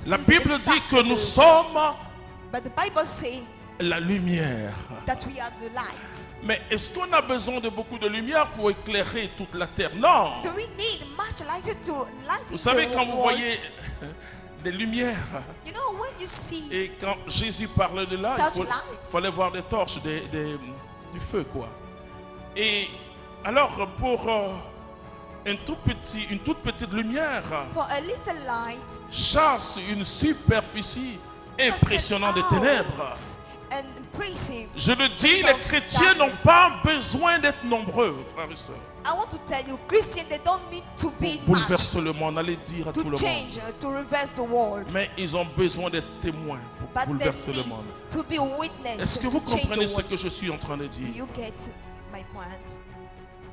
La Bible dit que nous sommes But the Bible says la lumière. that we are the light. Mais est-ce qu'on a besoin de beaucoup de lumière pour éclairer toute la terre? Non. Do we need much light to light Vous savez, the quand vous world? voyez les lumières, You know, when you see et quand Jésus parlait de là, il fallait voir des torches, du feu, quoi. Et alors, pour une toute petite lumière, for a little light chasse une superficie impressionnante des ténèbres. and praise him. Je le dis, les chrétiens n'ont pas besoin d'être nombreux, frères et sœurs. I want to tell you, Christians, they don't need to be Pour much bouleverser le monde, allez dire à tout to le monde. change, to reverse the world. Mais ils ont besoin d'être témoins pour But they bouleverser le need monde. to be witness. Est-ce que to vous change comprenez the ce world. que je suis en train de Do dire? you get my point?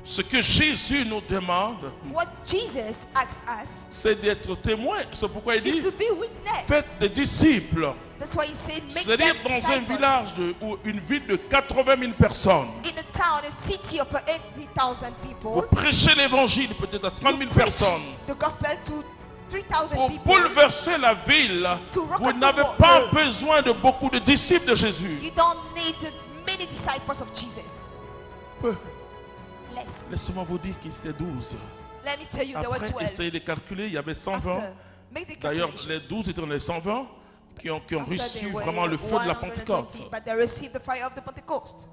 Ce que Jésus nous demande, What Jesus asks us c'est d'être témoins. C'est pourquoi il is dit, to be witness. faites des disciples. That's why he said, make C'est-à-dire them dans un disciples. village ou une ville de 80 000 personnes. In a town, a city of 80,000 Vous people, prêchez l'évangile peut-être à 30 000 you preach personnes. the gospel to 3,000 Pour people. bouleverser la ville, To rock vous the n'avez world. pas besoin de beaucoup de disciples de Jésus. You don't need many disciples of Jesus. Peu. Less. Laissez-moi vous dire qu'ils étaient 12. Let me tell you, there were Après, 12. essayez de calculer, il y avait 120. After, make the D'ailleurs, calculation. les 12 étaient les 120 qui ont After reçu they were vraiment le feu de la 120, Pentecôte. but they received the fire of the Pentecost.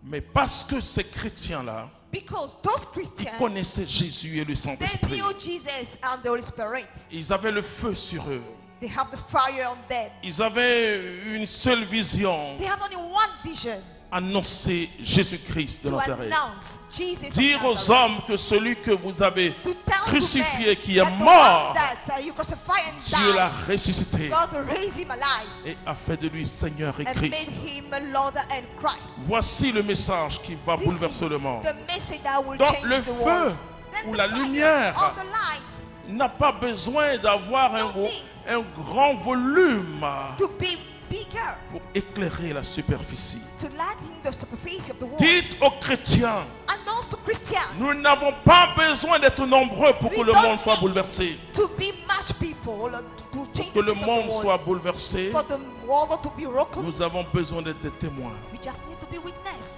Mais parce que ces chrétiens-là Because those Christians, connaissaient Jésus et le they Saint-Esprit, knew Jesus and the Holy Spirit. ils avaient le feu sur eux. They have the fire on them. Ils avaient une seule vision, They have only one vision, annoncer Jésus-Christ de to Nazareth. announce Jesus of Dire aux Nazareth. hommes que celui que vous avez To tell crucifié, to qui them est that the mort, one that you crucified and Dieu l'a died, ressuscité God raised him alive et a fait de lui Seigneur et and made Christ. him Lord and Christ. Voici le message qui va This bouleverser is le monde. the message that will Donc change le the feu world. Then ou the la fire lumière or the light n'a pas besoin d'avoir un grand volume to be bigger, pour éclairer la superficie. to lighten the superficie of the world. Dites aux chrétiens, Announce to Christians nous n'avons pas besoin d'être nombreux pour que We le don't monde soit need pour to be much people to change que the le face of monde the world. soit bouleversé. For the world to be broken, Nous avons besoin d'être des témoins, we just need to be witness.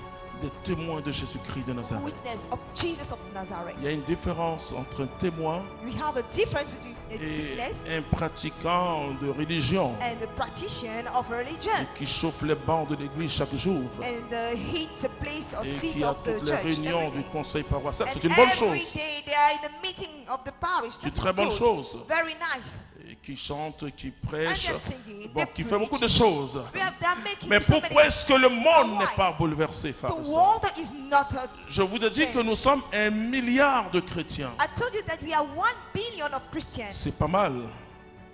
des témoins de Jésus-Christ de Nazareth. Witness of Jesus of Nazareth. Il y a une différence entre un témoin We have a difference between a et witness un pratiquant de religion and a practitioner of religion, qui chauffe les bancs de l'église chaque jour and hits a place or et seat qui a of the toutes les church réunions every du day. conseil paroissial. And C'est une bonne chose. every day they are in a meeting of the parish. C'est une This très is bonne good. chose. Very nice. Et qui chante, qui prêche, And they're singing, bon, they qui fait preach. beaucoup de choses. They're making Mais so many pourquoi est-ce que le monde Why? n'est pas bouleversé, The frères et sœurs? world is not a... Je vous ai dit que nous sommes 1 milliard de chrétiens. I told you that we are 1 billion of Christians. C'est pas mal.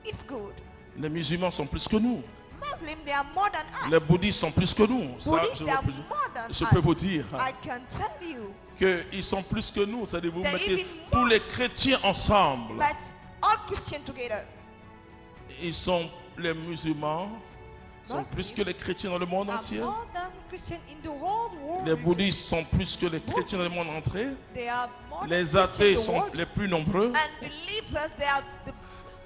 It's good. Les musulmans sont plus que nous. Muslims, they are more than us. Les bouddhistes sont plus que nous. Ça, Buddhists, je they are peux- more than je us. peux vous dire I can tell you. qu'ils sont plus que nous. C'est-à-dire vous They're mettez even tous more. les chrétiens ensemble. But all Christians together. Ils sont les musulmans sont Muslims plus que les chrétiens dans le monde are entier. more than Christians in the whole world. Les bouddhistes sont plus que les chrétiens dans le monde entier. They are more Les than Christians athées in the sont world. les plus nombreux. And believers, they are the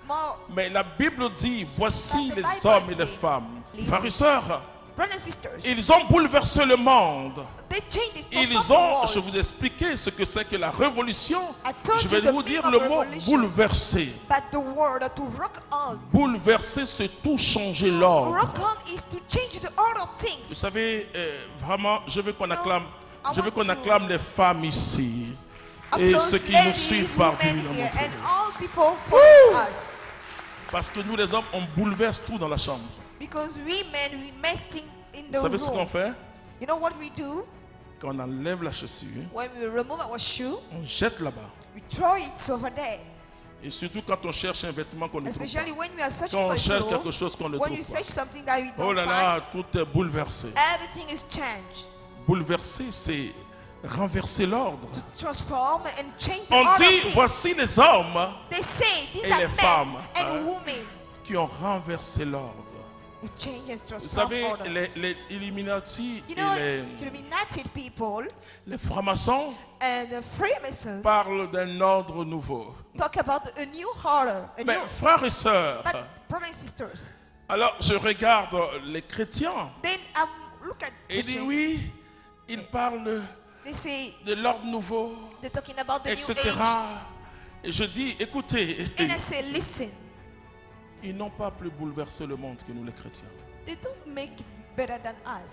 more. Mais la Bible dit, voici But the les Bible hommes et les says, femmes. leaders. Frères et sœurs, Brothers and sisters, ils ont bouleversé le monde. they changed this Ils ont, je vous ai expliqué ce que c'est que la révolution. I told Je you vais the vous meaning dire of le mot revolution. bouleverser. But the word to rock on. Bouleverser, c'est tout changer l'ordre. Rock on is to change the order of Vous things. savez, vraiment, je veux qu'on You know, acclame, I je veux want qu'on to acclame les femmes ici. Et Applause ceux qui nous ladies, suivent partout. women dans here, notre and pays. all people follow us. Parce que nous les hommes, on bouleverse tout dans la chambre. Because we men, we mess things in Vous the savez ce qu'on room. fait? You know what we do? Quand on enlève la chaussure, When we remove our shoe, on jette là-bas. we throw it over there. Et surtout quand on cherche un vêtement qu'on ne trouve Especially pas. when we are searching Quand for on cherche quelque clothes, chose qu'on ne when you trouve pas. search something that we Oh don't là find, là, tout est bouleversé. everything is changed. Bouleverser, c'est renverser l'ordre. Transform and change the On order dit, of things. voici les hommes They say these et are les men femmes, and hein, women qui ont renversé l'ordre. who change and Vous transform savez, order. les Illuminati You know, et illuminated people les francs-maçons and the Freemasons parlent d'un ordre nouveau. talk about a new order. Mais frères et sœurs, But brothers and sisters. Alors je regarde les chrétiens Then look at et dit Christians. oui, ils parlent They say de l'ordre nouveau, they're talking about the etc. new age. Et je dis, écoutez, And I say, listen, ils n'ont pas plus bouleversé le monde que nous les chrétiens. they don't make it better than us.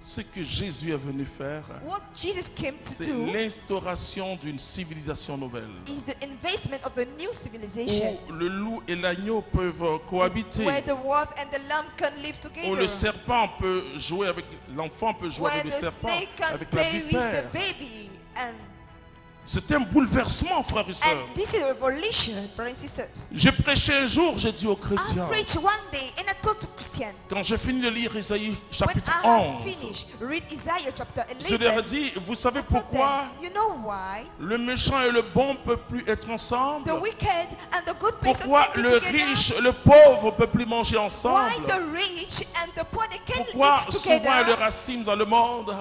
Ce que Jésus est venu faire, What Jesus came to c'est do l'instauration d'une civilisation nouvelle. is the investment of the new civilization, Où le loup et l'agneau peuvent cohabiter. where the wolf and the lamb can live Où together, le serpent peut jouer avec l'enfant, peut jouer where avec le the serpent, snake can avec la play with vipère. the baby. C'est un bouleversement, frères et sœurs. And this is a revolution, brothers and sisters. J'ai prêché un jour, j'ai dit aux I chrétiens, preached one day and I told to Christian, quand j'ai fini de lire Isaïe when chapitre I have 11, finished, read Isaiah chapter je leur ai 11. dit, vous savez I told pourquoi them, you know why? le méchant et le bon ne peuvent plus être ensemble? The wicked and the good person Pourquoi can be le together? riche et le pauvre ne peuvent plus manger Why ensemble? the rich and the poor they can Pourquoi live souvent il y a le together? racisme dans le monde?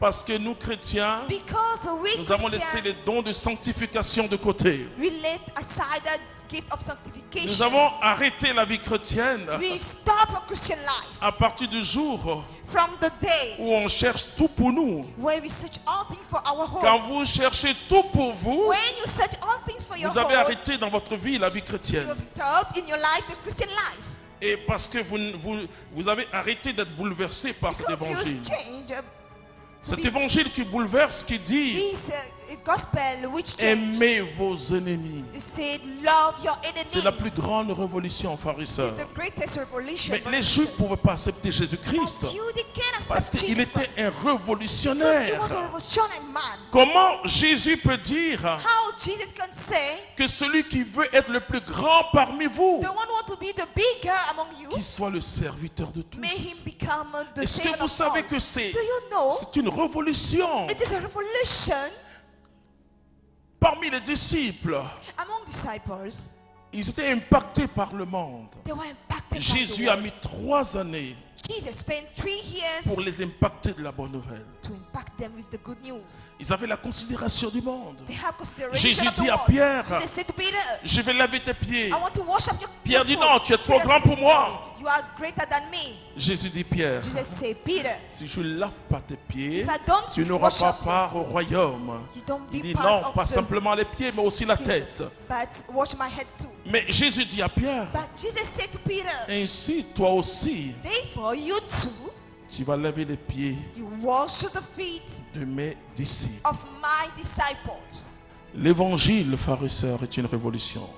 Parce que nous, chrétiens, Because we nous avons laissé Christians, les dons de sanctification de côté. we let aside that gift of sanctification. Nous avons arrêté la vie chrétienne We stop a Christian life à partir du jour from the day où on cherche tout pour nous. where we search all things for our Quand home. vous cherchez tout pour vous, When you search all things for your vous avez home, arrêté dans votre vie la vie you chrétienne. have stopped in your life the Christian life. Et parce que vous avez arrêté d'être bouleversé par cet Because you évangile. change Cet évangile qui bouleverse, qui dit this gospel which change. aimez vos ennemis. You said love your enemies. C'est la plus grande révolution, frères et This is sœurs. the greatest revolution. Mais brothers les and Juifs ne sisters. pouvaient pas accepter Jésus-Christ But you, they can't parce accept qu'il Jesus était Christ. un Because he révolutionnaire. was a revolutionary man. Comment Jésus peut dire How Jesus can say, que celui qui veut être le plus grand parmi vous, the one who wants to be the bigger among you, qu'il soit le serviteur de may him tous? become the Est-ce servant que vous of savez all. que c'est Do you know une révolution it is a revolution parmi les disciples? among disciples? Ils étaient impactés par le monde. They were impacted by Jésus the a world. mis 3 années Jesus spent 3 years pour les impacter de la bonne nouvelle. to impact them with the good news. Ils avaient la considération du monde. They have consideration Jésus of the dit à world. Pierre, Jesus said to Peter, je vais laver tes pieds. I want to wash up your Pierre dit foot. non, tu es trop Peter grand pour said, moi. You are greater than me. Jésus dit Pierre, Jesus said, Peter, si je ne lave pas tes pieds, if I don't tu n'auras wash pas up part au royaume. you don't Il be dit part non, of pas the simplement les pieds, mais aussi la kingdom, tête. but wash my head too. Mais Jésus dit à Pierre, But Jesus said to Peter, ainsi toi aussi, therefore you too, tu vas laver les pieds you wash the feet de mes disciples. of my disciples. L'évangile, frères et sœurs, est une révolution.